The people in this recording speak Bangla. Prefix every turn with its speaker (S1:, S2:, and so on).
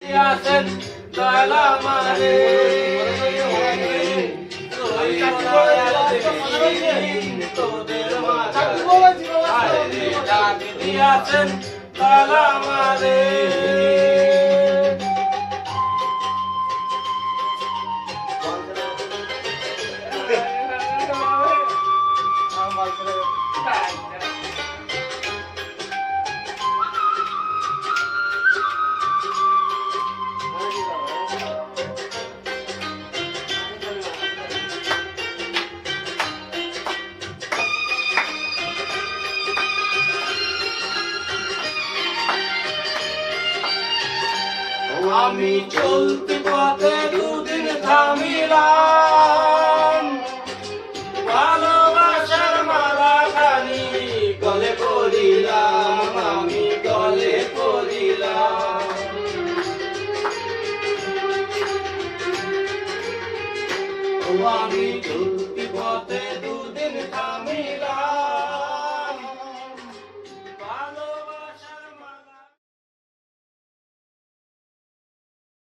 S1: দিয়াছেন দয়াল আমারে ওই দয়াল দেখিন তোদের মাঝে ডাক দিয়াছেন দয়াল আমারে আমি চলতি পথে দুদিন থামিলাম ভালোবাসার মালা খানি গলে পড়িলাম আমি গলে পড়িলাম আমি চলতি পথে